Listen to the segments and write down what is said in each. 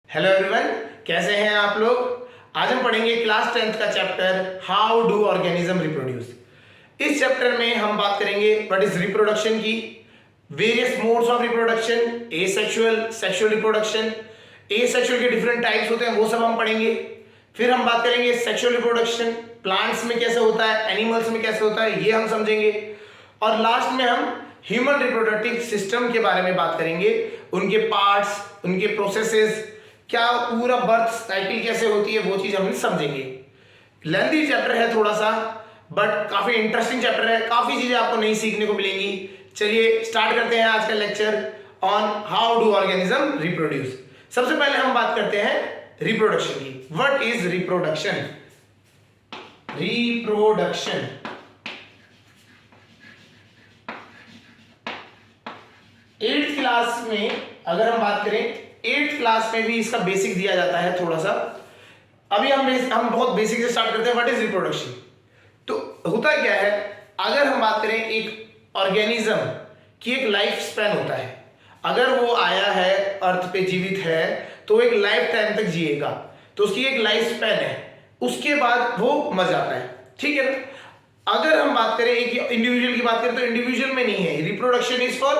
Hello everyone, कैसे हैं आप लोग। आज हम पढ़ेंगे क्लास 10th का chapter how do organism reproduce. इस चैप्टर में हम बात करेंगे व्हाट इज रिप्रोडक्शन की, various modes of reproduction, asexual, sexual reproduction, asexual के डिफरेंट टाइप्स होते हैं वो सब हम पढ़ेंगे। फिर हम बात करेंगे सेक्सुअल रिप्रोडक्शन, प्लांट्स में कैसे होता है, एनिमल्स में कैसे होता है, ये हम समझेंगे। और लास्ट में हम ह्यूमन रिप्रोडक्टिव सिस्टम के बारे में बात करेंगे, उनके पार्ट्स, उनके प्रोसेसेस, क्या पूरा बर्थ साइकिल कैसे होती है वो चीज हम समझेंगे। लेंथी चैप्टर है थोड़ा सा, बट काफी इंटरेस्टिंग चैप्टर है, काफी चीजें आपको नई सीखने को मिलेंगी। चलिए स्टार्ट करते हैं आज का lecture on how do organism reproduce. सबसे पहले हम बात करते हैं रिप्रोडक्शन की। What is reproduction? Reproduction 8th class में अगर हम बात करें, 8th क्लास में भी इसका बेसिक दिया जाता है थोड़ा सा। अभी हम बहुत बेसिक से स्टार्ट करते हैं। What is reproduction? तो होता क्या है, अगर हम बात करें एक ऑर्गेनिज्म की एक लाइफ स्पैन होता है। अगर वो आया है अर्थ पे, जीवित है, तो एक लाइफ टाइम तक जिएगा, तो उसकी एक लाइफ स्पैन है, उसके बाद वो मर जाता है, ठीक है ना। अगर हम बात करें एक इंडिविजुअल की बात करें, तो इंडिविजुअल में नहीं है। Reproduction is for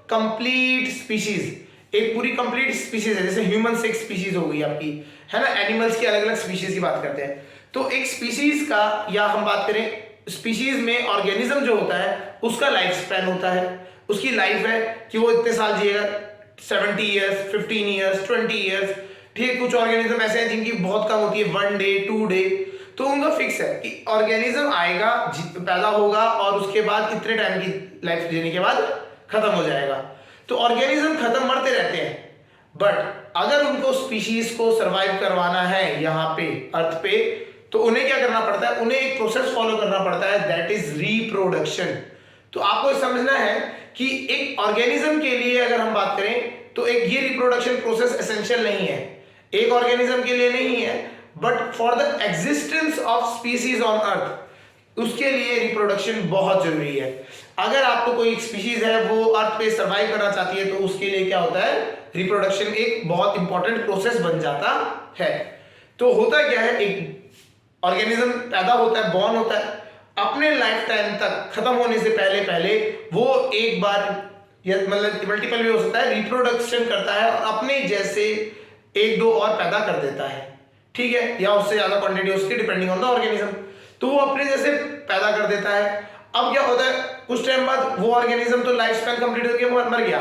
complete species, एक पूरी कंप्लीट स्पीशीज है। जैसे ह्यूमन से एक स्पीशीज हो गई आपकी, है ना। एनिमल्स की अलग अलग स्पीशीज की बात करते हैं, तो एक स्पीशीज का, या हम बात करें स्पीशीज में ऑर्गेनिज्म जो होता है उसका लाइफ स्पैन होता है। उसकी लाइफ है कि वो इतने साल जिएगा, 70 ईयर्स, 15 ईयर्स, 20 ईयर्स, ठीक है। कुछ ऑर्गेनिज्म ऐसे हैं जिनकी बहुत कम होती है, 1 डे 2 डे, तो उनका फिक्स है कि ऑर्गेनिज्म आएगा, पैदा होगा और उसके बाद इतने टाइम की लाइफ जीने के बाद खत्म हो जाएगा। तो ऑर्गेनिज्म खत्म मरते रहते हैं, बट अगर उनको स्पीशीज को सरवाइव करवाना है यहाँ पे अर्थ पे, तो उन्हें क्या करना पड़ता है, उन्हें एक प्रोसेस फॉलो करना पड़ता है, दैट इज रिप्रोडक्शन। तो आपको समझना है कि एक ऑर्गेनिज्म के लिए अगर हम बात करें, तो एक ये रिप्रोडक्शन प्रोसेस एसेंशियल नहीं है, एक ऑर्गेनिज्म के लिए नहीं है, but for the existence of species on earth, उसके लिए रिप्रोडक्शन बहुत जरूरी है। अगर आपको कोई स्पीशीज है वो अर्थ पे सरवाइव करना चाहती है, तो उसके लिए क्या होता है, रिप्रोडक्शन एक बहुत इंपॉर्टेंट प्रोसेस बन जाता है। तो होता क्या है, एक ऑर्गेनिज्म पैदा होता है, बॉर्न होता है, अपने लाइफ टाइम तक खत्म होने से पहले पहले वो एक बार, या मतलब मल्टीपल भी हो सकता है, रिप्रोडक्शन करता है और अपने जैसे 1-2 और पैदा कर देता है, ठीक है, या उससे ज्यादा क्वांटिटी उसकी, डिपेंडिंग ऑन द ऑर्गेनिज्म। तो वो अपने जैसे पैदा कर देता है। अब क्या होता है, कुछ टाइम बाद वो ऑर्गेनिज्म तो लाइफ स्पैन कंप्लीट होकर मर गया,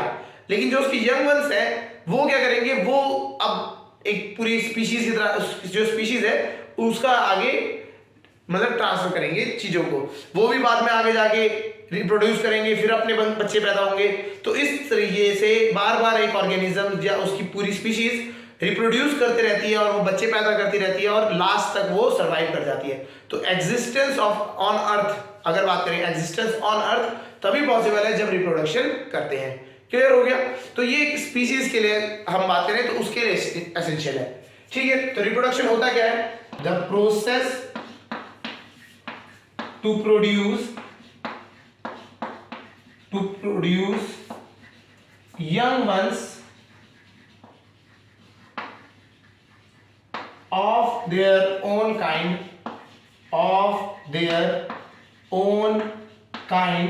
लेकिन जो उसकी यंग वंस है वो क्या करेंगे, वो अब एक पूरी स्पीशीज की तरह, जो स्पीशीज है उसका आगे मतलब ट्रांसफर करेंगे चीजों को, वो भी बाद में आगे जाके रिप्रोड्यूस करेंगे, फिर अपने बच्चे पैदा होंगे। तो इस तरीके से बार बार एक ऑर्गेनिज्म या उसकी पूरी स्पीशीज रिप्रोड्यूस करती रहती है और वो बच्चे पैदा करती रहती है और लास्ट तक वो सर्वाइव कर जाती है। तो एग्जिस्टेंस ऑफ ऑन अर्थ, अगर बात करें एग्जिस्टेंस ऑन अर्थ, तभी पॉसिबल है जब रिप्रोडक्शन करते हैं। क्लियर हो गया? तो ये एक स्पीशीज के लिए हम बात करें तो उसके लिए एसेंशियल है, ठीक है। तो रिप्रोडक्शन होता क्या है, the process to produce young ones of their own kind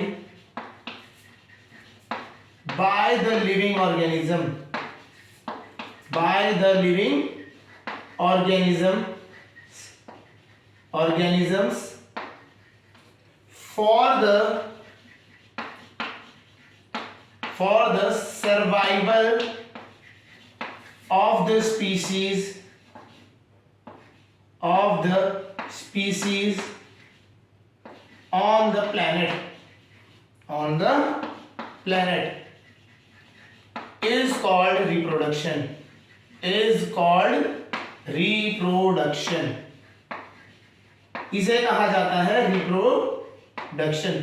by the living organisms for the survival of the species on the planet is called reproduction. इसे कहा जाता है रिप्रोडक्शन।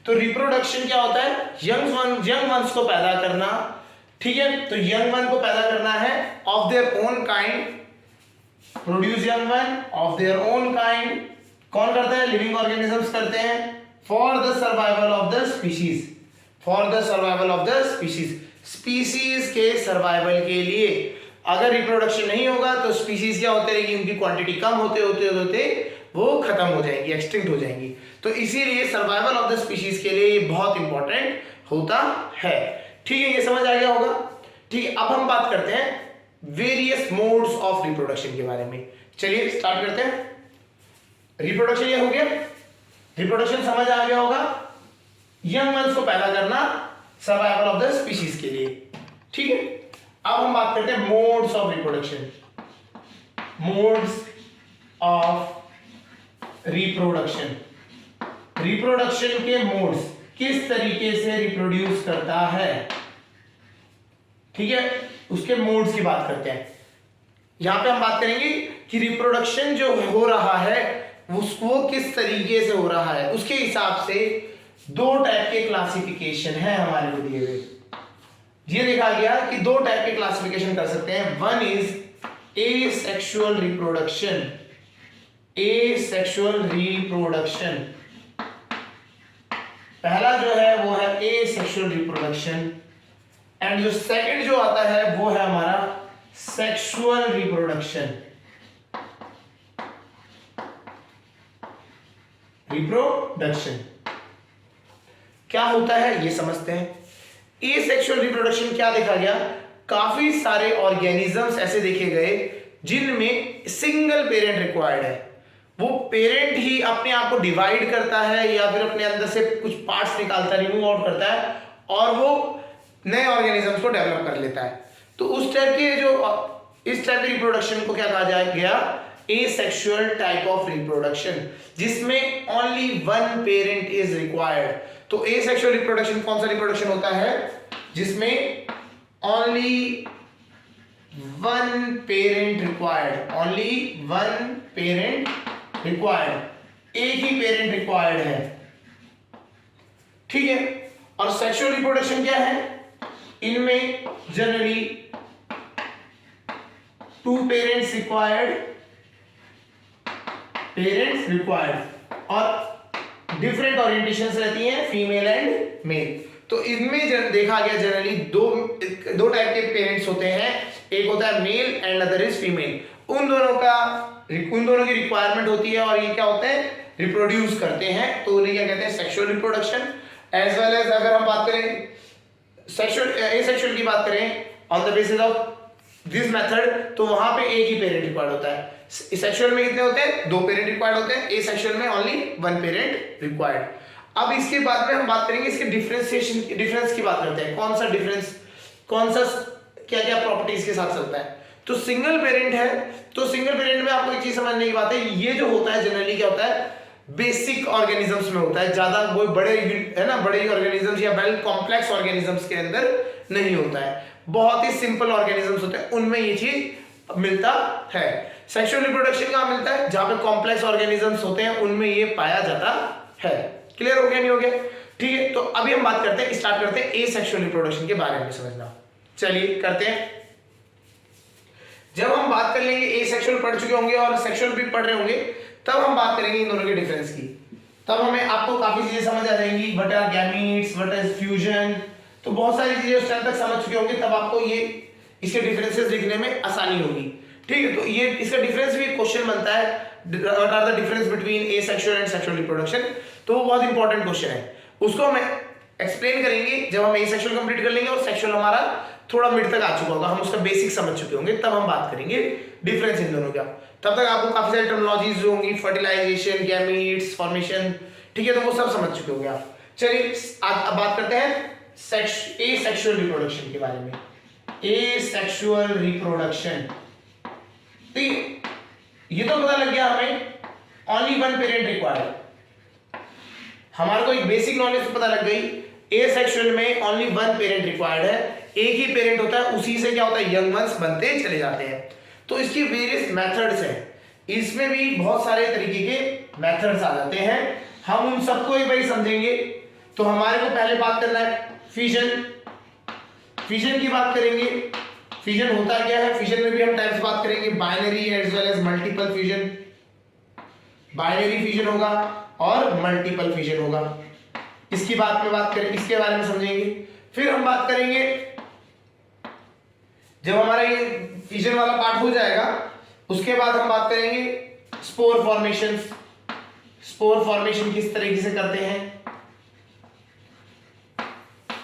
तो रिप्रोडक्शन क्या होता है, यंग वंस को पैदा करना, ठीक है। तो यंग वन को पैदा करना है of their own kind, produce young one of their own kind. कौन करता है, लिविंग ऑर्गेनिजम्स करते हैं। For the survival of the species, species के सर्वाइवल के लिए अगर रिप्रोडक्शन नहीं होगा तो स्पीशीज क्या होते रहेगी, उनकी क्वांटिटी कम होते होते होते वो खत्म हो जाएंगी, एक्सटिंक्ट हो जाएंगी। तो इसीलिए सर्वाइवल ऑफ द स्पीशीज के लिए ये बहुत इंपॉर्टेंट होता है। ठीक है, ये समझ आ गया होगा। ठीक है, अब हम बात करते हैं वेरियस मोड्स ऑफ रिप्रोडक्शन के बारे में। चलिए स्टार्ट करते हैं। रिप्रोडक्शन ये हो गया, रिप्रोडक्शन समझ आ गया होगा, यंग वंस को पैदा करना सर्वाइवल ऑफ द स्पीशीज के लिए। ठीक है, अब हम बात करते हैं modes of reproduction. Modes of reproduction, reproduction के मोड्स, किस तरीके से रिप्रोड्यूस करता है। ठीक है, उसके मोड्स की बात करते हैं। यहां पे हम बात करेंगे कि रिप्रोडक्शन जो हो रहा है उसको किस तरीके से हो रहा है, उसके हिसाब से दो टाइप के क्लासिफिकेशन है हमारे को दिए हुए। ये देखा गया कि दो टाइप के क्लासिफिकेशन कर सकते हैं। One is asexual reproduction, asexual reproduction, पहला जो है वो है एसेक्सुअल रिप्रोडक्शन, एंड जो सेकंड जो आता है वो है हमारा सेक्सुअल रिप्रोडक्शन। रिप्रोडक्शन क्या होता है ये समझते हैं। एसेक्सुअल रिप्रोडक्शन क्या देखा गया, काफी सारे ऑर्गेनिजम्स ऐसे देखे गए जिनमें सिंगल पेरेंट रिक्वायर्ड है। वो पेरेंट ही अपने आप को डिवाइड करता है या फिर अपने अंदर से कुछ पार्ट्स निकालता है, रिमूव आउट करता है और वो नए ऑर्गेनिजम्स को डेवलप कर लेता है। तो उस टाइप के जो इस टाइप की रिप्रोडक्शन को क्या कहा गया, एसेक्सुअल टाइप ऑफ रिप्रोडक्शन, जिसमें only one parent is required. तो एसेक्सुअल रिप्रोडक्शन कौन सा रिप्रोडक्शन होता है, जिसमें only one parent required, only one parent required, एक ही पेरेंट रिक्वायर्ड है। ठीक है, और सेक्सुअल रिप्रोडक्शन क्या है, इनमें जनरली टू पेरेंट्स रिक्वायर्ड, और डिफरेंट ओरिएंटेशंस रहती हैं, फीमेल एंड मेल। तो इनमें देखा गया जनरली दो टाइप के पेरेंट्स होते हैं, एक होता है male and other is female. उन दोनों की रिक्वायरमेंट होती है और ये क्या होते हैं, रिप्रोड्यूस करते हैं। तो उन्हें क्या कहते हैं, sexual reproduction. As well as अगर हम बात करें सेक्सुअल एसेक्सुअल की बात करें on the basis of this method, तो वहां पे एक ही पेरेंट रिक्वायर्ड होता है। सेक्सुअल में कितने होते हैं, दो पेरेंट रिक्वायर्ड होते हैं, एसेक्सुअल में ओनली वन पेरेंट रिक्वायर्ड। अब इसके बाद में हम बात करेंगे इसके डिफरेंस की बात करते हैं। कौन सा डिफरेंस, कौन सा क्या क्या प्रॉपर्टीज के साथ चलता है। तो सिंगल पेरेंट है, तो सिंगल पेरेंट में आपको एक चीज समझने की बात है, ये जो होता है जनरली क्या होता है, बेसिक ऑर्गेनिजम्स में होता है, ज्यादा वो बड़े है ना, बड़े ऑर्गेनिजम्स या वेल कॉम्प्लेक्स ऑर्गेनिजम्स के अंदर नहीं होता है। बहुत ही सिंपल ऑर्गेनिजम्स होते हैं, उनमें ये चीज मिलता है। सेक्सुअल रिप्रोडक्शन कहां मिलता है, जहां पे कॉम्प्लेक्स ऑर्गेनिजम्स होते हैं उनमें ये पाया जाता है। क्लियर हो गया, नहीं हो गया? ठीक है, तो अभी हम बात करते हैं, स्टार्ट करते हैं एसेक्सुअल रिप्रोडक्शन के बारे में समझना। चलिए करते हैं। जब हम बात कर लेंगे एसेक्सुअल पढ़ चुके होंगे और सेक्सुअल भी पढ़ रहे होंगे, तब हम बात करेंगे इन दोनों के डिफरेंस की। तब हमें आपको काफी चीजें समझ आ जाएंगी, what are gametes, what is fusion, तो बहुत सारी चीजें उस टाइम तक समझ चुके होंगे, तब आपको ये इसके डिफरेंसेस लिखने में आसानी होगी। ठीक है, तो ये इसका डिफरेंस भी क्वेश्चन बनता है, what are the difference between asexual and sexual reproduction, तो वो बहुत इंपॉर्टेंट क्वेश्चन है। उसको हम एक्सप्लेन करेंगे जब हम एसेक्सुअल कंप्लीट कर लेंगे और सेक्सुअल हमारा थोड़ा मिड तक आ चुका होगा, हम उसका बेसिक समझ चुके होंगे, तब हम बात करेंगे डिफरेंस इन दोनों का। तब तक आपको काफी सारी टर्मिनोलॉजीज जो होंगी, फर्टिलाइजेशन, गैमीट्स, फॉर्मेशन, ठीक है, तो वो सब समझ चुके होंगे आप। चलिए अब बात करते हैं एसेक्सुअल रिप्रोडक्शन के बारे में। एसेक्सुअल रिप्रोडक्शन, ये तो पता लग गया हमें ओनली वन पेरेंट रिक्वायर्ड, हमारे को एक बेसिक नॉलेज तो पता लग गई। एसेक्सुअल में ओनली वन पेरेंट रिक्वायर्ड है, एक ही पेरेंट होता है, उसी से क्या होता है, यंग वंस बनते चले जाते हैं। तो इसकी वेरियस मेथड्स हैं, इसमें भी बहुत सारे तरीके के मेथड्स आ जाते हैं, हम उन सबको एक बार समझेंगे। तो हमारे को पहले बात करना है फिजन, फिजन की बात करेंगे। फिजन होता क्या है, फिजन में भी हम टाइप्स बात करेंगे, binary as well as multiple fission. Binary fission होगा और मल्टीपल फिजन होगा, इसकी बात करें, इसके बारे में समझेंगे। फिर हम बात करेंगे जब हमारा ये फिजन वाला पार्ट हो जाएगा। उसके बाद हम बात करेंगे स्पोर फॉर्मेशन। स्पोर फॉर्मेशन किस तरीके से करते हैं,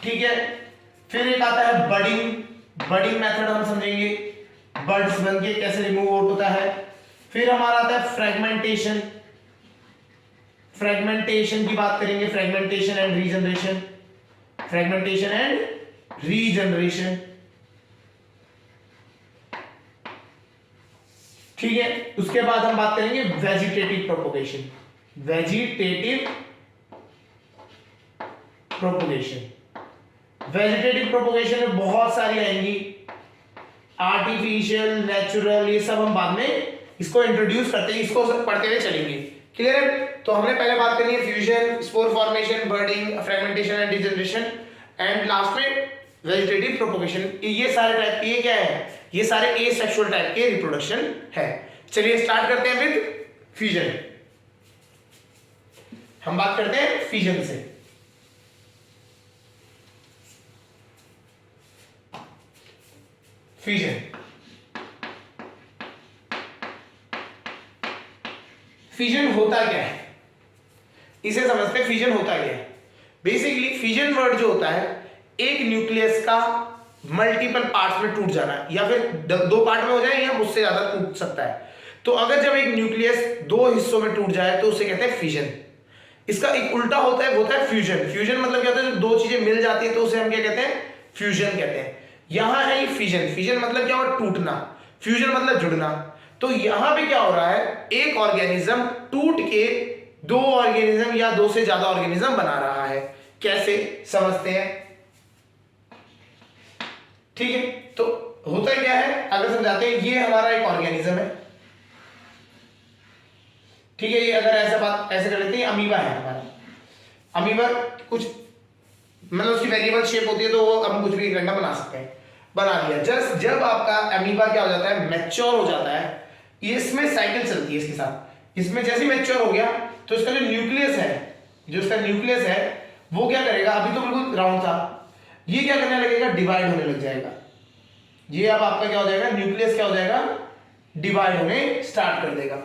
ठीक है। फिर एक आता है बडिंग। बडिंग मेथड हम समझेंगे, बर्ड्स बनके कैसे रिमूव आउट होता है। फिर हमारा आता है फ्रेगमेंटेशन। फ्रेगमेंटेशन की बात करेंगे, fragmentation and regeneration. Fragmentation and regeneration, ठीक है। उसके बाद हम बात करेंगे vegetative propagation. Vegetative propagation, vegetative propagation में बहुत सारी आएंगी, आर्टिफिशियल, नेचुरल, ये सब हम बाद में इसको इंट्रोड्यूस करते हैं, इसको सब पढ़ते हुए चलेंगे। क्लियर है? तो हमने पहले बात करनी है fusion, spore formation, budding, fragmentation and degeneration, and last में वेजिटेटिव प्रोपोगेशन। ये सारे टाइप के, ये क्या है, ये सारे एसेक्सुअल टाइप के रिप्रोडक्शन है। चलिए स्टार्ट करते हैं विद फ्यूजन। हम बात करते हैं फ्यूजन से। फ्यूजन, फ्यूजन होता क्या है, इसे समझते हैं। फ्यूजन होता क्या है? बेसिकली फ्यूजन वर्ड जो होता है, एक न्यूक्लियस का मल्टीपल पार्ट्स में टूट जाना, या फिर दो पार्ट में हो जाए या उससे ज्यादा टूट सकता है। तो अगर जब एक न्यूक्लियस दो हिस्सों में टूट जाए तो उसे कहते हैं फ्यूजन। इसका एक उल्टा होता है, वो होता है फ्यूजन। फ्यूजन मतलब क्या होता है, जब दो चीजें मिल जाती है तो उसे हम क्या कहते हैं, फ्यूजन कहते हैं। यहां है ये फिजन। फिजन मतलब क्या हुआ, टूटना। फ्यूजन मतलब जुड़ना। तो यहां पे क्या हो रहा है, एक ऑर्गेनिज्म टूट के दो ऑर्गेनिज्म या दो से ज्यादा ऑर्गेनिज्म बना रहा है। कैसे समझते हैं, ठीक है। तो होता क्या है, अगर समझाते हैं, ये हमारा एक ऑर्गेनिज्म है, ठीक है। ये अगर ऐसा बात ऐसे कर लेते हैं, अमीबा है हमारा। अमीबा कुछ मतलब उसकी वेरिएबल शेप होती है, तो वो हम कुछ भी एक घंटा बना सकते हैं, बना दिया। जस्ट जब आपका अमीबा क्या हो जाता है, मैच्योर हो जाता है, इसमें साइकिल चलती है इसके साथ। इसमें जैसे मैच्योर हो गया तो इसका जो न्यूक्लियस है, जो इसका न्यूक्लियस है वो क्या करेगा, अभी तो बिल्कुल राउंड था, ये क्या करने लगेगा, डिवाइड होने लग जाएगा। ये अब आपका क्या हो जाएगा, न्यूक्लियस क्या हो जाएगा, डिवाइड होने स्टार्ट कर देगा।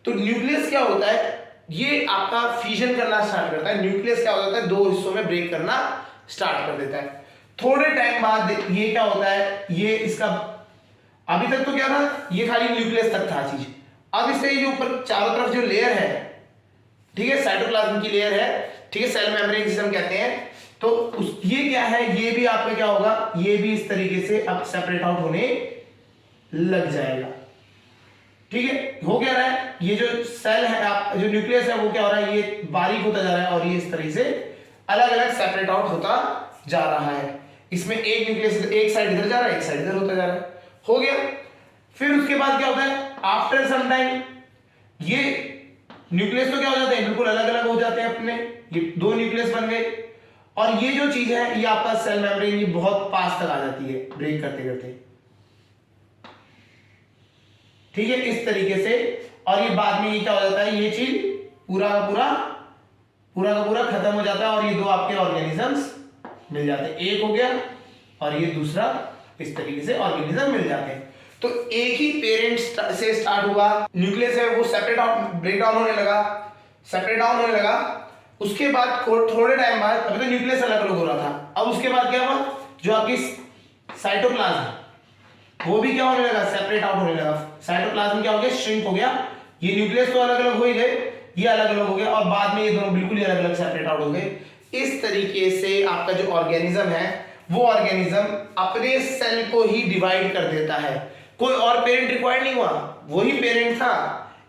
तो न्यूक्लियस क्या होता है, ये आपका फ्यूजन करना स्टार्ट करता है। न्यूक्लियस क्या हो जाता है, दो हिस्सों में ब्रेक करना स्टार्ट कर देता है। थोड़े टाइम बाद ये क्या होता है, ये इसका अभी तक तो क्या था, ये खाली न्यूक्लियस तक था चीज। अब इससे जो ऊपर चारों तरफ जो लेयर है, ठीक है, साइटोप्लाज्म की लेयर है, ठीक है, सेल मेम्ब्रेन जिसे हम कहते हैं। तो ये क्या है, ये भी आपका क्या होगा, ये भी इस तरीके से अब सेपरेट आउट होने लग जाएगा। ठीक है, हो क्या रहा है, ये जो सेल है, आप जो न्यूक्लियस है वो क्या हो रहा है, ये बारीक होता जा रहा है और ये इस तरीके से अलग अलग सेपरेट आउट होता जा रहा है। इसमें एक न्यूक्लियस एक साइड इधर जा रहा है, एक साइड इधर होता जा रहा है। हो गया। फिर उसके बाद क्या होता है, आफ्टर सम टाइम ये न्यूक्लियस तो क्या हो जाते हैं, बिल्कुल अलग अलग हो जाते हैं अपने, ये दो न्यूक्लियस बन गए। और ये जो चीज है, ये आपका सेल मेम्ब्रेन, ये बहुत पास तक आ जाती है ब्रेक करते करते, ठीक है, इस तरीके से। और ये बाद में ये क्या हो जाता है, ये चीज पूरा का पूरा खत्म हो जाता है और ये दो आपके ऑर्गेनिजम्स मिल जाते हैं। एक हो गया और ये दूसरा, इस तरीके से ऑर्गेनिज्म मिल जाते हैं। तो एक ही पेरेंट से स्टार्ट हुआ, न्यूक्लियस है वो सेपरेट आउट, ब्रेक डाउन होने लगा, सेपरेट डाउन होने लगा। उसके बाद थोड़े टाइम बाद, अभी तो न्यूक्लियस अलग अलग हो रहा था, अब उसके बाद क्या हुआ, जो आपकी साइटोप्लाज्म वो भी क्या होने लगा, सेपरेट आउट होने लगा। साइटोप्लाज्म क्या हो गया, श्रिंक हो गया। ये न्यूक्लियस तो अलग अलग हो ही गए, ये अलग अलग हो गया, और बाद में ये दोनों बिल्कुल ही अलग अलग सेपरेट आउट हो गए। इस तरीके से आपका जो ऑर्गेनिज्म है, वो ऑर्गेनिज्म अपने सेल को ही डिवाइड कर देता है। कोई और पेरेंट रिक्वायर्ड नहीं हुआ, वही पेरेंट था,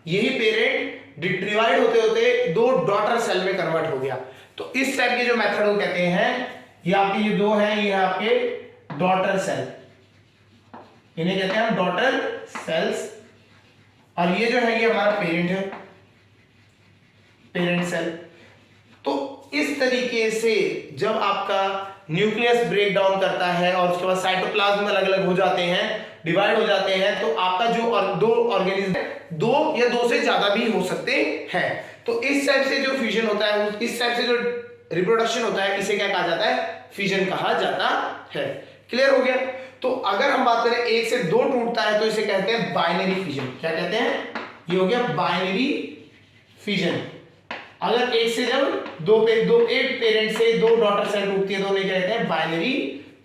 यही पेरेंट डिवाइड होते होते दो डॉटर सेल में कन्वर्ट हो गया। तो इस टाइप के जो मेथड को कहते हैं, ये आपके ये दो हैं, ये आपके डॉटर सेल, इन्हें कहते हैं डॉटर सेल्स। और ये जो है, ये हमारा पेरेंट है, पेरेंट सेल। तो इस तरीके से जब आपका न्यूक्लियस ब्रेक डाउन करता है और उसके बाद साइटोप्लाज्म अलग अलग हो जाते हैं, डिवाइड हो जाते हैं, तो आपका जो दो ऑर्गेनिज्म है, दो या दो से ज्यादा भी हो सकते हैं। तो इस टाइप से जो फ्यूजन होता है, इस टाइप से जो रिप्रोडक्शन होता है, इसे क्या कहा जाता है, फ्यूजन कहा जाता है। क्लियर हो गया। तो अगर हम बात करें एक से दो टूटता है तो इसे कहते हैं बाइनरी फिजन। क्या कहते हैं? ये हो गया बाइनरी फिजन। अगर एक से जब एक पेरेंट से दो डॉटर सेल टूटती है तो उन्हें कहते हैं बाइनरी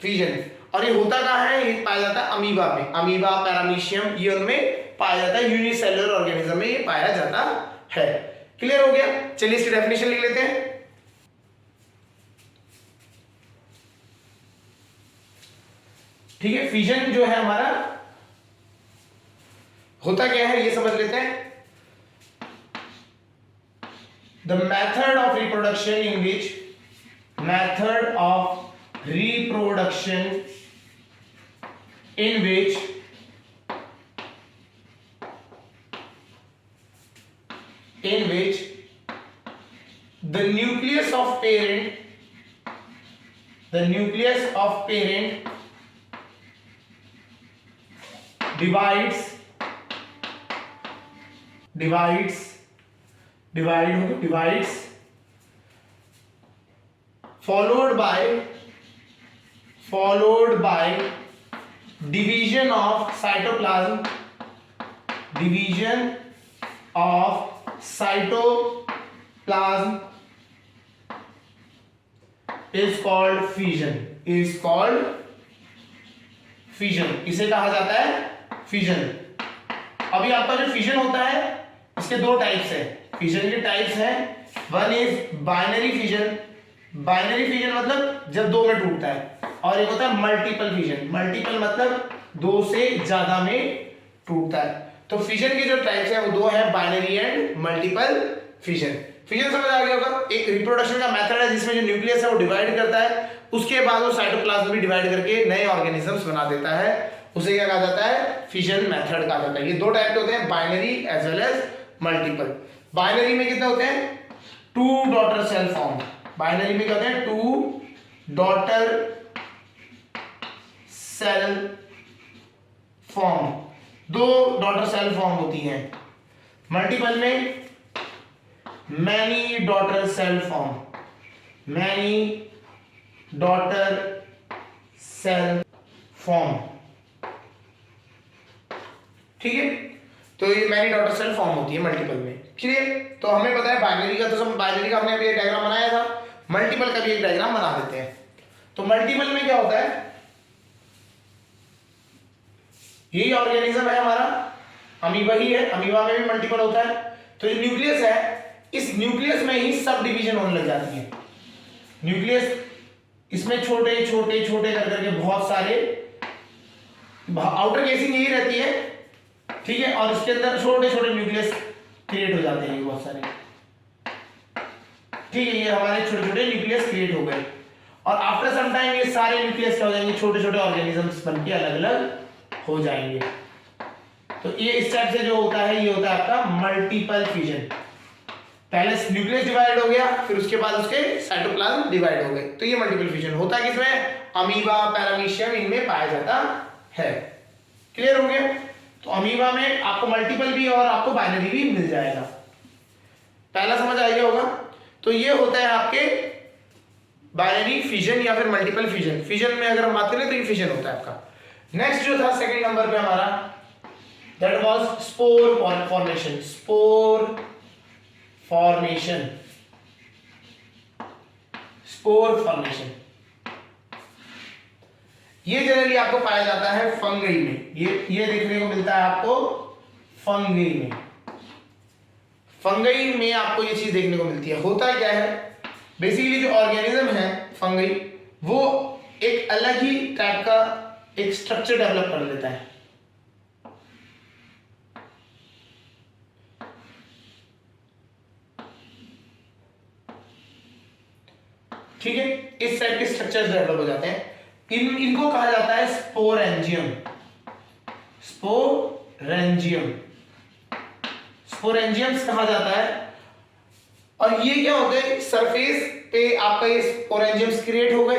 फिजन। और ये होता कहाँ है? ये पाया जाता है अमीबा में, अमीबा, पैरामीशियम, ये उनमें पाया जाता है, यूनिसेलुलर ऑर्गेनिज्म में ये पाया जाता है। क्लियर हो गया? चलिए इसकी डेफिनेशन लिख लेते हैं। ठीक है, फिजन जो है हमारा होता क्या है ये समझ लेते हैं। The method of reproduction in which the nucleus of parent divides followed by division of cytoplasm is called fission। इसे कहा जाता है फिजन। अभी आपका जो फिजन होता है इसके दो टाइप्स है। फिजन के टाइप्स हैं, one is binary fission. Binary fission मतलब जब दो में टूटता है, और एक होता है मल्टीपल फिजन। मल्टीपल मतलब दो से ज्यादा में टूटता है। तो फिजन के जो टाइप्स हैं वो दो है, binary and multiple fission. Fission समझ आ गया होगा? एक रिप्रोडक्शन का मेथड है जिसमें जो न्यूक्लियस है वो डिवाइड करता है, उसके बाद वो साइटोप्लाज्म भी डिवाइड करके नए ऑर्गेनिजम्स बना देता है। उसे क्या कहा जाता है? फिजन मेथड कहा जाता है। ये दो टाइप के होते हैं, binary as well as multiple. Binary में कितने होते हैं? 2 डॉटर सेल फॉर्म। बाइनरी में क्या होते हैं? 2 daughter cell form, 2 daughter cell form होती हैं। मल्टीपल में many daughter cell form, many daughter cell form. ठीक है, तो ये मैनी डॉटर सेल फॉर्म होती है मल्टीपल में। क्लियर? तो हमें पता है बाइनरी का, तो सब बाइनरी का हमने अभी एक डायग्राम बनाया था, मल्टीपल का भी एक डायग्राम बना देते हैं। तो मल्टीपल में क्या होता है? यही ऑर्गेनिज्म है हमारा, अमीबा ही है, अमीबा में भी मल्टीपल होता है। तो जो न्यूक्लियस है, इस न्यूक्लियस में ही सब डिवीजन होने लग जाती है। न्यूक्लियस इसमें छोटे छोटे छोटे कर करके बहुत सारे, आउटर केसिंग यही रहती है, ठीक है, और इसके अंदर छोटे छोटे न्यूक्लियस क्रिएट हो जाते हैं बहुत सारे। ठीक है, ये हमारे छोटे छोटे न्यूक्लियस क्रिएट हो गए, और आफ्टर सम टाइम ये सारे न्यूक्लियस क्या हो जाएंगे? छोटे छोटे ऑर्गेनिजम्स बनके अलग अलग हो जाएंगे। तो ये इस टाइप से जो होता है ये होता है आपका मल्टीपल फिजन। पहले न्यूक्लियस डिवाइड हो गया, फिर उसके बाद उसके साइटोप्लाज्म डिवाइड हो गए, तो ये मल्टीपल फिजन होता है। किसमें? अमीबा, पैरामीशियम, इनमें पाया जाता है। क्लियर हो गया? तो अमीबा में आपको मल्टीपल भी और आपको बाइनरी भी मिल जाएगा। पहला समझ आ गया होगा? तो ये होता है आपके बाइनरी फिजन या फिर मल्टीपल फिजन। फिजन में अगर हम बात करें तो ये फिजन होता है आपका। नेक्स्ट जो था सेकंड नंबर पे हमारा, that was spore formation. Spore formation, spore formation ये जनरली आपको पाया जाता है फंगई में। ये देखने को मिलता है आपको फंगई में। फंगई में आपको ये चीज देखने को मिलती है। होता क्या है? बेसिकली जो ऑर्गेनिज्म है फंगई, वो एक अलग ही टाइप का एक स्ट्रक्चर डेवलप कर लेता है। ठीक है, इस टाइप के स्ट्रक्चर्स डेवलप हो जाते हैं। इनको कहा जाता है स्पोरेंजियम। स्पोरेंजियम, स्पोरेंजियम्स कहा जाता है। और ये क्या होते हैं? सरफेस पे आपका ये स्पोरेंजियम्स क्रिएट हो गए।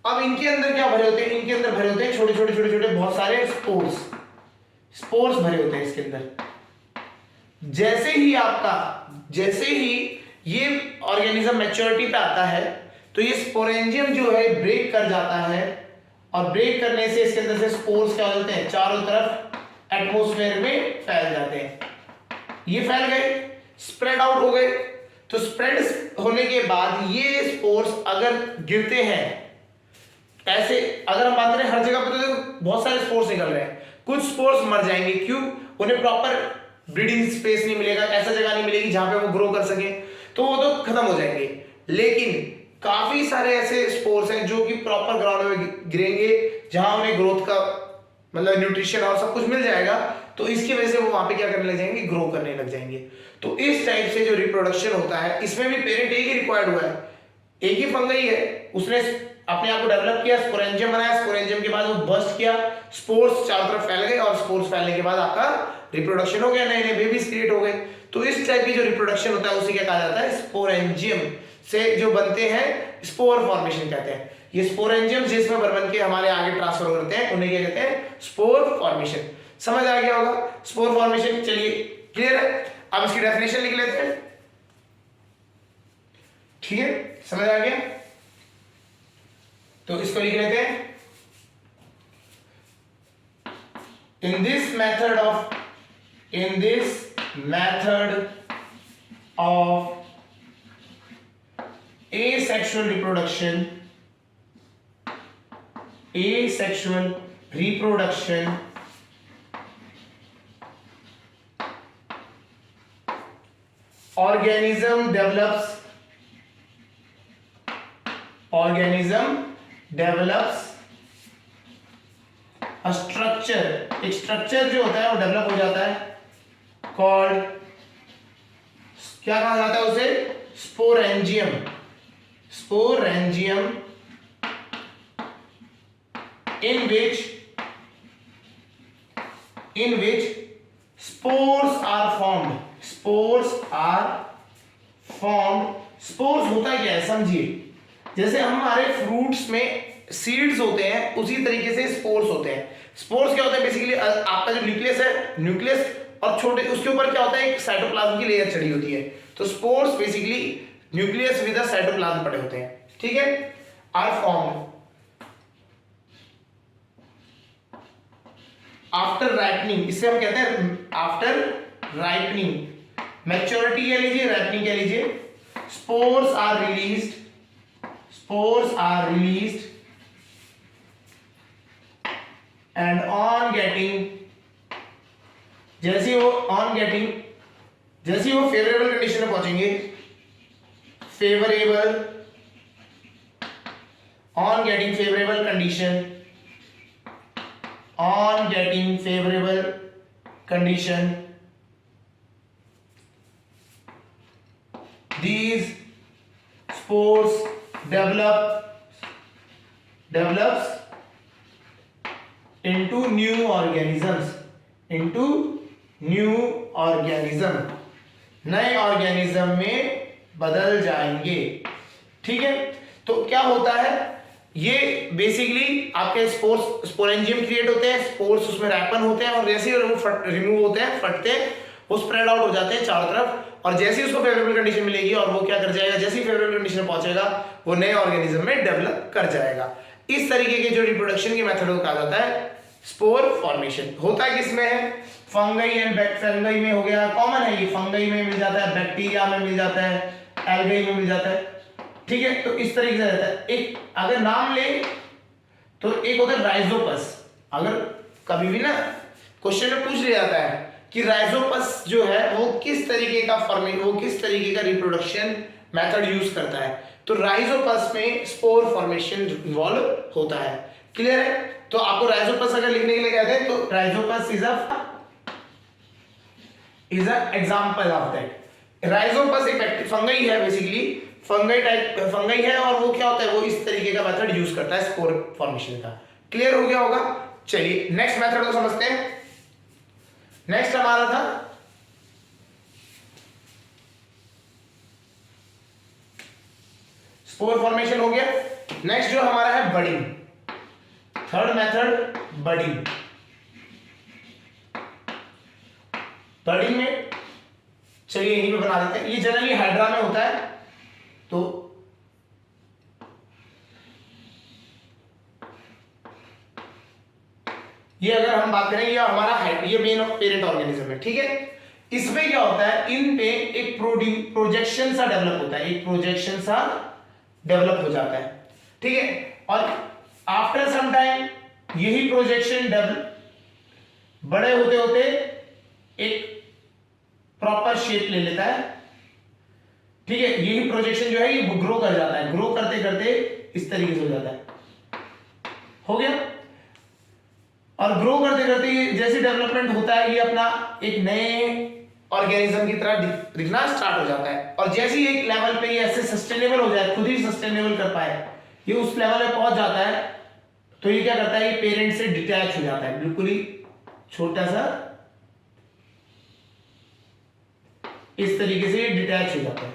अब इनके अंदर क्या भरे होते हैं? इनके अंदर भरे होते हैं छोटे छोटे छोटे छोटे बहुत सारे स्पोर्स। स्पोर्स भरे होते हैं इसके अंदर। जैसे ही ये ऑर्गेनिज्म मैच्योरिटी पे आता है तो ये स्पोरेंजियम जो है ब्रेक कर जाता है और ब्रेक करने से इसके अंदर से स्पोर्स क्या हो जाते हैं, चारों तरफ एटमॉस्फेयर में फैल जाते हैं। ये फैल गए, स्प्रेड आउट हो गए। तो स्प्रेड होने के बाद ये स्पोर्स अगर गिरते हैं ऐसे, अगर हम बात करें हर जगह पे तो बहुत सारे स्पोर्स निकल रहे हैं, कुछ स्पोर्स मर जाएंगे। क्यों? उन्हें प्रॉपर ब्रीडिंग स्पेस नहीं मिलेगा, ऐसा जगह नहीं मिलेगी जहां पे वो ग्रो कर सके, तो वो तो खत्म हो जाएंगे। लेकिन काफी सारे ऐसे स्पोर्स हैं जो कि प्रॉपर ग्राउंड में गिरेंगे, जहां उन्हें ग्रोथ का मतलब न्यूट्रिशन और सब कुछ मिल जाएगा, तो इसकी वजह से वो वहां पे क्या करने लग जाएंगे, ग्रो करने लग जाएंगे। तो इस टाइप से जो रिप्रोडक्शन होता है, इसमें भी पेरेंट एक ही रिक्वायर्ड हुआ है, एक ही फंगई है, उसने अपने आप को डेवलप किया, स्पोरेंजियम बनाया, स्पोरेंजियम के बाद वो बस्ट किया, स्पोर्स चारों तरफ फैल गए, और स्पोर्स फैलने के बाद आपका रिप्रोडक्शन हो गया, नए नए बेबीज क्रिएट हो गए। तो इस टाइप की जो रिप्रोडक्शन होता है उसे क्या कहा जाता है, स्पोरेंजियम से जो बनते हैं स्पोर फॉर्मेशन कहते हैं। ये स्पोरेंजियम जिसमें बन के हमारे आगे ट्रांसफर होते हैं उन्हें क्या कहते हैं, स्पोर फॉर्मेशन। समझ आ गया होगा स्पोर फॉर्मेशन। चलिए क्लियर है, अब इसकी डेफिनेशन लिख लेते हैं। ठीक है, समझ आ गया, तो इसको लिख लेते हैं। in this method of asexual reproduction organism develops a structure, एक स्ट्रक्चर जो होता है वो डेवलप हो जाता है, कॉल्ड, क्या कहा जाता है उसे, sporangium. in which spores are formed। Spores होता है क्या है, समझिए, जैसे हमारे फ्रूट्स में सीड्स होते हैं उसी तरीके से स्पोर्स होते हैं। स्पोर्स क्या होता है, बेसिकली आपका जो न्यूक्लियस है, न्यूक्लियस और छोटे उसके ऊपर क्या होता है, एक साइटोप्लाज्म की लेयर चढ़ी होती है। तो spores basically nucleus with cytoplasm पड़े होते हैं, ठीक है, आर फॉर्म्ड आफ्टर राइपनिंग। इसे हम कहते हैं आफ्टर राइपनिंग, मैच्योरिटी कह लीजिए, राइपनिंग कह लीजिए। Spores are released and on getting, जैसे वो फेवरेबल कंडीशन में पहुंचेंगे, on getting favorable condition, these spores develops into new organisms, नए ऑर्गेनिज्म में बदल जाएंगे। ठीक है, तो क्या होता है, ये बेसिकली आपके स्पोरेंजियम क्रिएट होते हैं, स्पोर्स उसमें रैपन होते हैं, और जैसे ही वो रिमूव होते हैं, फटते हैं, वो स्प्रेड आउट हो जाते हैं चारों तरफ, और जैसे ही उसको फेवरेबल कंडीशन मिलेगी और वो क्या कर जाएगा, जैसे ही फेवरेबल कंडीशन में पहुंचेगा वो नए ऑर्गेनिज्म में डेवलप कर जाएगा। इस तरीके के जो रिप्रोडक्शन के मेथड को कहा जाता है स्पोर फॉर्मेशन। होता है किसमें है, फंगई एंड फंगई में हो गया, कॉमन है ये, फंगई में मिल जाता है, बैक्टीरिया में मिल जाता है, एल्गाई में मिल जाता है। ठीक है, तो इस तरीके से रहता है। एक अगर नाम ले तो एक होता है राइजोपस। अगर कभी भी ना क्वेश्चन में पूछ लिया जाता है कि राइजोपस जो है वो किस तरीके का रिप्रोडक्शन मेथड यूज करता है, तो राइजोपस में स्पोर फॉर्मेशन इन्वॉल्व होता है। क्लियर है, तो आपको राइजोपस अगर लिखने के लिए कहते हैं तो Rhizopus is a example of that. Rhizopus एक फंगई है, बेसिकली फंगई है, और वो क्या होता है, वो इस तरीके का मेथड यूज करता है स्पोर फॉर्मेशन का। क्लियर हो गया होगा। चलिए नेक्स्ट मेथड को समझते हैं। नेक्स्ट हमारा था स्पोर फॉर्मेशन हो गया। नेक्स्ट जो हमारा है budding, third method budding. Budding में चलिए यहीं पे बना देते हैं, ये जनरली हाइड्रा में होता है। तो ये अगर हम बात करें, ये हमारा ये मेन पेरेंट ऑर्गेनिज्म है, ठीक है। इसमें क्या होता है, इन पे एक प्रोजेक्शन सा डेवलप होता है, एक प्रोजेक्शन सा डेवलप हो जाता है, ठीक है। और आफ्टर सम टाइम यही प्रोजेक्शन बड़े होते होते एक प्रॉपर शेप ले लेता है, ठीक है। यही प्रोजेक्शन जो है ये ग्रो कर जाता है, ग्रो करते करते इस तरीके से हो जाता है, हो गया। और ग्रो करते करते ये जैसे डेवलपमेंट होता है, ये अपना एक नए ऑर्गेनिज्म की तरह दिखना स्टार्ट हो जाता है। और जैसे ही एक लेवल पे ये ऐसे सस्टेनेबल हो जाए, खुद ही सस्टेनेबल कर पाए, ये उस लेवल पे पहुंच जाता है, तो ये क्या करता है, ये पेरेंट से डिटैच हो जाता है, बिल्कुल ही छोटा सा इस तरीके से डिटैच हो जाता है।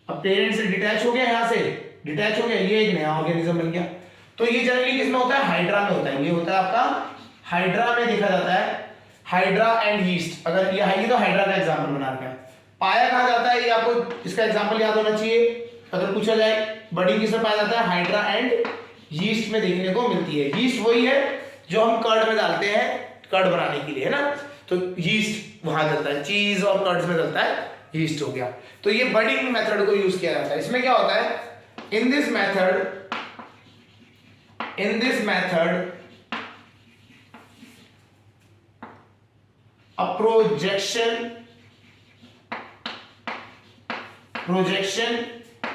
अब पेरेंट से डिटैच हो गया, यहां से डिटैच हो गया, ये एक नया ऑर्गेनिज्म बन गया। तो ये जनरली किसमें होता है, हाइड्रा में होता है। ये होता है आपका हाइड्रा में देखा जाता है, हाइड्रा एंड यीस्ट। अगर ये है तो हाइड्रा का एग्जांपल बना रखा है। पाया कहां जाता है, ये आपको इसका एग्जांपल याद होना चाहिए। अगर पूछा जाए बड़ी किसमें पाया जाता है, हाइड्रा एंड यीस्ट में देखने को मिलती है। यीस्ट वही है जो हम कर्ड में डालते हैं, कर्ड बनाने के लिए, है ना। तो यीस्ट वहां डलता है, चीज और कर्ड्स में डलता है, यीस्ट हो गया। तो ये बडिंग मेथड को यूज किया जाता है। इसमें क्या होता है, in this method a projection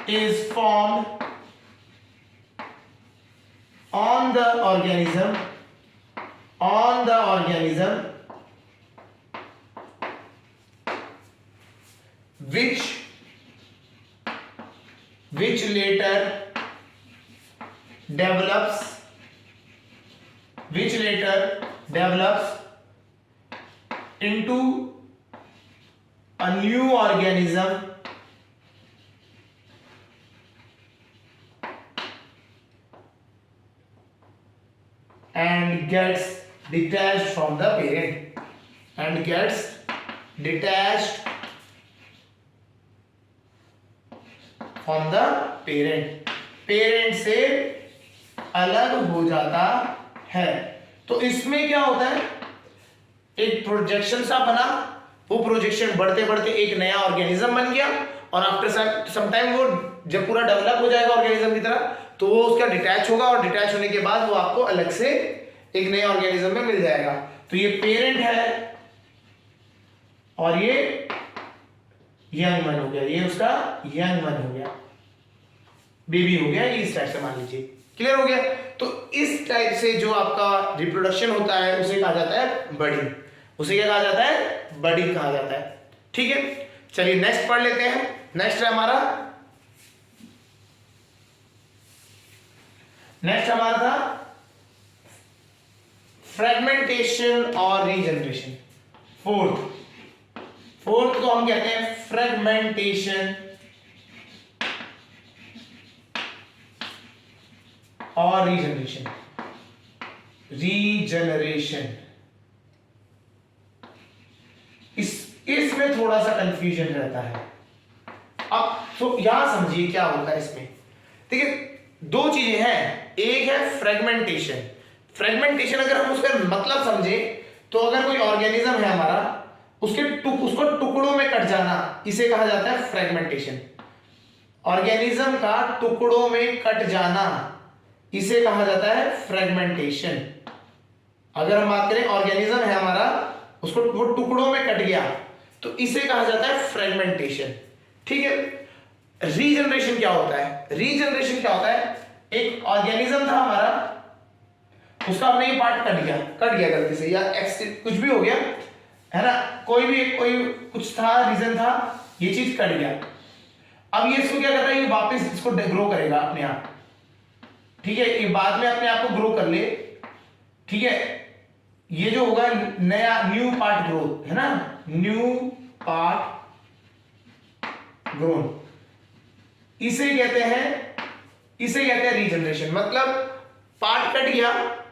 is formed on the organism which later develops into a new organism and gets detached from the parent parent से अलग हो जाता है। तो इसमें क्या होता है, एक प्रोजेक्शन सा बना, वो प्रोजेक्शन बढ़ते बढ़ते एक नया ऑर्गेनिज्म बन गया, और आफ्टर सम टाइम वो जब पूरा डेवलप हो जाएगा ऑर्गेनिज्म की तरह, तो वो उसका डिटैच होगा, और डिटैच होने के बाद वो आपको अलग से एक नए ऑर्गेनिज्म में मिल जाएगा। तो ये पेरेंट है और ये यंग मन हो गया, ये उसका यंग मन हो गया, बेबी हो गया, ये इस टाइप से मान लीजिए। क्लियर हो गया। तो इस टाइप से जो आपका रिप्रोडक्शन होता है उसे कहा जाता है बडिंग। उसे क्या कहा जाता है, बडिंग कहा जाता है, ठीक है। चलिए नेक्स्ट पढ़ लेते हैं। नेक्स्ट हमारा था फ्रेगमेंटेशन और रीजनरेशन। फोर्थ को हम कहते हैं फ्रेगमेंटेशन और रीजनरेशन। इसमें थोड़ा सा कंफ्यूजन रहता है। अब तो यहां समझिए क्या होता है इसमें। ठीक है, दो चीजें हैं। एक है फ्रेगमेंटेशन। फ्रेगमेंटेशन अगर हम उसका मतलब समझे तो अगर कोई ऑर्गेनिज्म है हमारा, उसको टुकड़ों में कट जाना, इसे कहा जाता है फ्रेगमेंटेशन। ऑर्गेनिज्म का टुकड़ों में कट जाना, इसे कहा जाता है फ्रेगमेंटेशन। अगर हम बात करें ऑर्गेनिज्म है हमारा, उसको वो टुकड़ों में कट गया, तो इसे कहा जाता है फ्रेगमेंटेशन। ठीक है। रीजनरेशन क्या होता है? रीजनरेशन क्या होता है, एक ऑर्गेनिज्म था हमारा, उसका हमने ये पार्ट कट गया गलती से, या कुछ भी हो गया है ना, कोई कुछ था, रीजन था, ये चीज कट गया। अब ये इसको क्या कर रहा है, ये वापस इसको ग्रो करेगा अपने आप। ठीक है, ये बाद में अपने आप को ग्रो कर ले। ठीक है, ये जो होगा नया न्यू पार्ट ग्रोथ है ना, न्यू पार्ट ग्रोन, इसे कहते हैं रीजनरेशन। मतलब पार्ट कट गया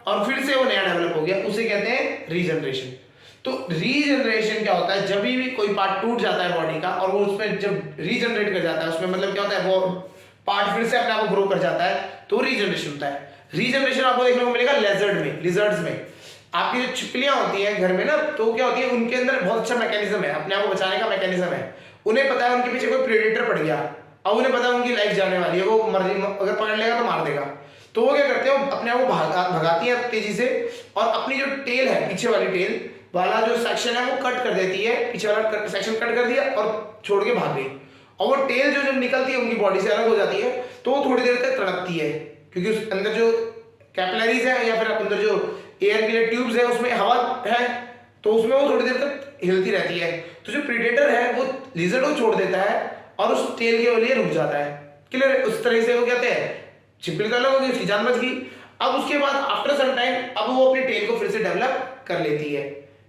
और फिर से वो नया डेवलप हो गया, उसे कहते हैं रीजनरेशन। तो रीजनरेशन क्या होता है, जब भी कोई पार्ट टूट जाता है बॉडी का और वो उसमें जब रीजनरेट कर जाता है, उसमें मतलब क्या होता है, वो पार्ट फिर से अपने आप को ग्रो कर जाता है, तो रीजनरेशन होता है। रीजनरेशन आपको देखने को मिलेगा लिजर्ड्स में। आपकी जो छिपकलियां होती हैं घर में ना, तो क्या होती है, उनके अंदर बहुत अच्छा मैकेनिज्म है, अपने आप को बचाने का मैकेनिज्म है। उन्हें पता है उनके पीछे कोई प्रेडेटर पड़ गया, अब उन्हें पता है उनकी लाइफ जाने वाली है, वो अगर पकड़ लेगा तो मार देगा। तो वो क्या करते हैं, अपने आप को भगाती है तेजी से, और अपनी जो टेल है, पीछे वाली टेल वाला जो सेक्शन है वो कट कर देती है, पीछे वाला सेक्शन कट कर दिया और छोड़ के भाग गई। और वो टेल जो निकलती है उनकी बॉडी से अलग हो जाती है, तो वो थोड़ी देर तक तड़पती है, क्योंकि उस अंदर जो कैपिलरीज है या फिर अंदर जो एयर के लिए ट्यूब्स है उसमें हवा है, तो उसमें वो थोड़ी देर तक हिलती रहती है। तो जो प्रीडेटर है वो लिजर्ड को छोड़ देता है और उस टेल के लिए रुक जाता है। क्लियर? उस तरह से वो कहते हैं छिपकली का अलग हो गई, उसकी जान बच गई। अब उसके बाद आफ्टर सम टाइम अब वो अपनी टेल को फिर से डेवलप कर लेती है।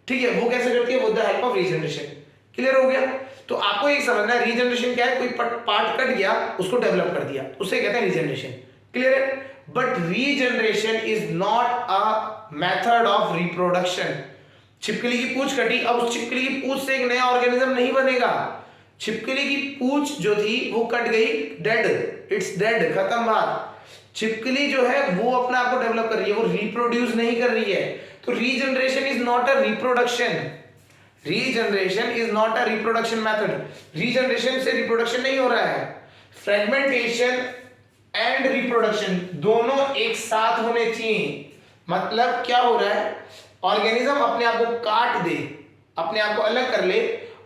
ठीक है, वो कैसे करती है, with the help of regeneration. Clear हो गया? तो आपको एक समझना है रीजनरेशन क्या है, कोई पार्ट कट गया उसको डेवलप कर दिया, उसे कहते हैं रीजनरेशन। क्लियर है? But regeneration is not a method of reproduction. छिपकली की पूंछ कटी, अब उस छिपकली की पूंछ से एक नया ऑर्गेनिज्म नहीं बनेगा। छिपकली की पूंछ जो थी वो कट गई, डेड, इट्स डेड, खत्म बात। छिपकली जो है वो अपने आप को डेवलप कर रही है, वो रिप्रोड्यूस नहीं कर रही है। तो regeneration is not a reproduction, regeneration is not a reproduction method. Regeneration से रिप्रोडक्शन नहीं हो रहा है। फ्रेगमेंटेशन एंड रिप्रोडक्शन दोनों एक साथ होने चाहिए। मतलब क्या हो रहा है, ऑर्गेनिज्म अपने आप को काट दे, अपने आप को अलग कर ले,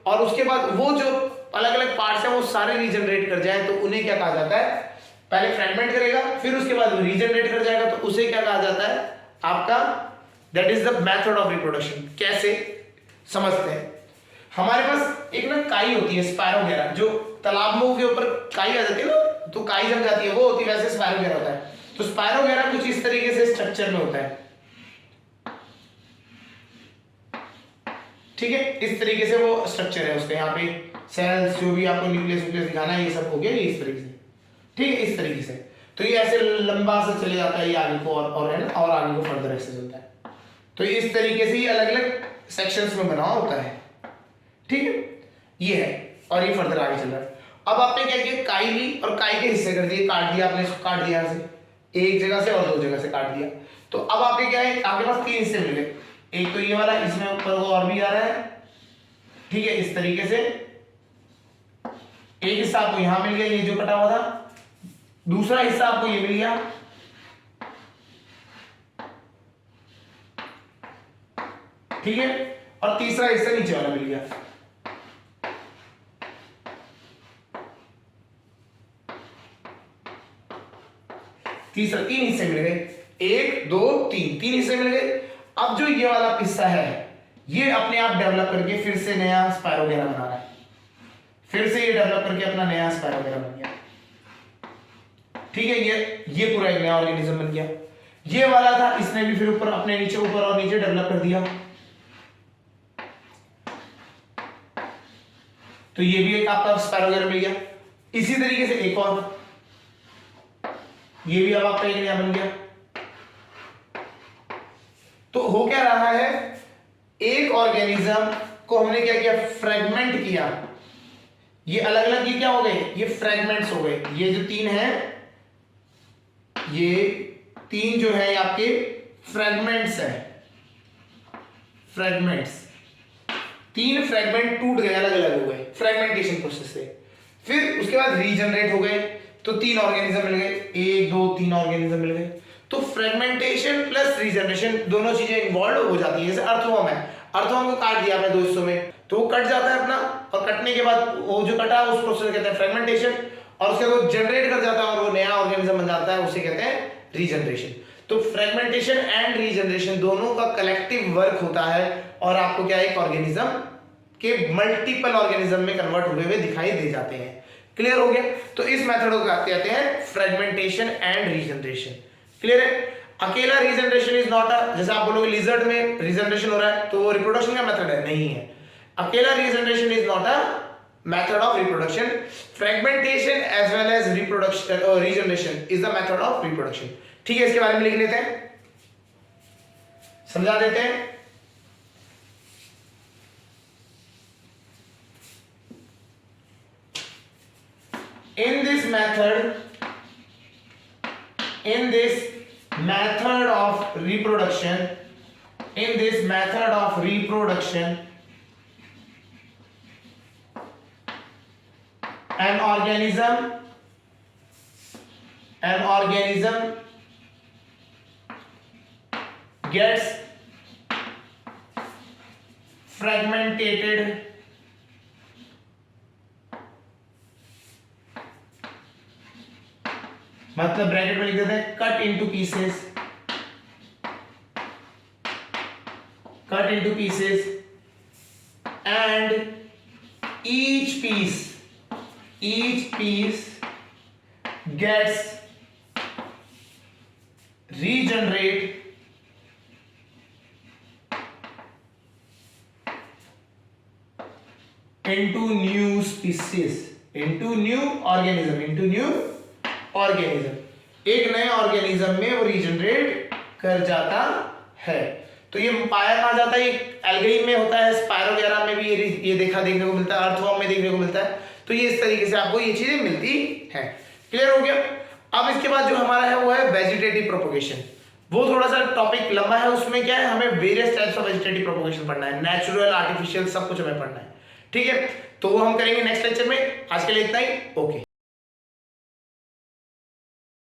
और उसके बाद वो जो अलग अलग पार्ट्स हैं वो सारे रीजनरेट कर जाए, तो उन्हें क्या कहा जाता है, पहले फ्रेगमेंट करेगा फिर उसके बाद रीजनरेट कर जाएगा, तो उसे क्या कहा जाता है आपका, that is the method of reproduction. कैसे समझते हैं, हमारे पास एक ना काई होती है, स्पैरोगेरा, जो तालाबों के ऊपर काई आ जाती है ना, तो काई जम जाती है, वो होती है, वैसे स्पैरोगेरा होता है। तो स्पैरोगेरा कुछ इस तरीके से स्ट्रक्चर में होता है। ठीक है, इस तरीके से वो स्ट्रक्चर है उसका, यहाँ पे सेल्स जो भी आपको न्यूक्लियस दिखाना है ये सब हो गया, ये इस तरीके से। ठीक है, इस तरीके से। तो ये ऐसे लंबा सा चले जाता है, ये आगे को और है ना, और आगे को फर्दर ऐसे चलता है। तो इस तरीके से ये अलग अलग सेक्शंस में बना होता है। ठीक है, ये है, और ये फर्दर आगे चल रहा है। अब आपने क्या किया, काई ली और काई के हिस्से कर दिए, काट दिया आपने, इसको काट दिया यहाँ से एक जगह से और दो जगह से काट दिया। तो अब आपके क्या है, आपके पास तीन हिस्से मिल गए। एक तो ये वाला, इसमें ऊपर वो और भी आ रहा है। ठीक है, इस तरीके से एक हिस्सा आपको यहां मिल गया, ये जो कटा हुआ था, दूसरा हिस्सा आपको ये मिल गया। ठीक है, और तीसरा हिस्सा नीचे वाला मिल गया। तीन हिस्से मिल गए, एक दो तीन हिस्से मिल गए। अब जो ये वाला हिस्सा है ये अपने आप डेवलप करके फिर से नया स्पायरोगेरा बना रहा है, फिर से ये डेवलप करके अपना नया स्पायरोगेरा बन गया। ठीक है, ये पूरा एक नया ऑर्गेनिज्म बन गया। ये वाला था, इसने भी फिर ऊपर अपने नीचे ऊपर और नीचे डेवलप कर दिया। तो ये भी एक आपका स्पायरोगेरा मिल गया। इसी तरीके से एक और, ये भी अब आपका एक नया बन गया। तो हो क्या रहा है, एक ऑर्गेनिज्म को हमने क्या किया, फ्रेगमेंट किया। ये अलग अलग ये क्या हो गए, ये फ्रेगमेंट्स हो गए। ये जो तीन है, ये तीन जो है आपके फ्रेगमेंट्स है, फ्रेगमेंट्स, तीन फ्रेगमेंट टूट गए, अलग अलग हो गए फ्रेगमेंटेशन प्रोसेस से। फिर उसके बाद रीजनरेट हो गए, तो तीन ऑर्गेनिज्म मिल गए, एक दो तीन ऑर्गेनिज्म मिल गए। तो फ्रेगमेंटेशन प्लस रीजनरेशन दोनों चीजें इन्वॉल्व हो जाती है। जैसे अर्थवॉर्म है, अर्थवॉर्म को काट दिया आपने दो हिस्सों में, तो वो कट जाता है अपना, और कटने के बाद वो जो कटा है उस प्रोसेस कहते हैं फ्रेगमेंटेशन, और उसके बाद जनरेट कर जाता है और वो नया ऑर्गेनिज्म बन जाता है, उसे कहते हैं रीजनरेशन। तो फ्रेगमेंटेशन एंड रीजनरेशन दोनों का कलेक्टिव वर्क होता है, और आपको क्या एक ऑर्गेनिज्म के मल्टीपल ऑर्गेनिज्म में कन्वर्ट हुए हुए दिखाई दे जाते हैं। क्लियर हो गया? तो इस मेथड को कहते हैं फ्रेगमेंटेशन एंड रीजनरेशन। क्लियर है? अकेला रीजनरेशन इज नॉट अ, जैसे आप बोलोगे लिजर्ड में रीजनरेशन हो रहा है तो वो रिप्रोडक्शन का मेथड है, नहीं है। अकेला regeneration is not a method of reproduction. Fragmentation as well as reproduction और regeneration is the method of reproduction. ठीक है, इसके बारे में लिख लेते हैं, समझा देते हैं। In this method of reproduction, in this method of reproduction, an organism gets fragmented मतलब ब्रैकेट में लिख देते हैं cut into pieces and each piece gets regenerate into new species, into new organism, एक नए ऑर्गेनिज्म में वो रीजनरेट कर जाता है। तो ये पाया कहाँ जाता है? एल्गी में होता है, स्पायरोगेरा में भी ये देखने को मिलता है, अर्थवॉर्म में देखने को मिलता है। तो ये इस तरीके से आपको ये चीजें मिलती हैं। क्लियर हो गया? अब इसके बाद जो हमारा है वो है वेजिटेटिव प्रोपोगेशन। वो थोड़ा सा टॉपिक लंबा है, उसमें क्या है हमें various types of vegetative propagation पढ़ना है, नेचुरल, आर्टिफिशियल, सब कुछ हमें पढ़ना है। ठीक है, तो वो हम करेंगे नेक्स्ट लेक्चर में। आज के लिए इतना ही। ओके।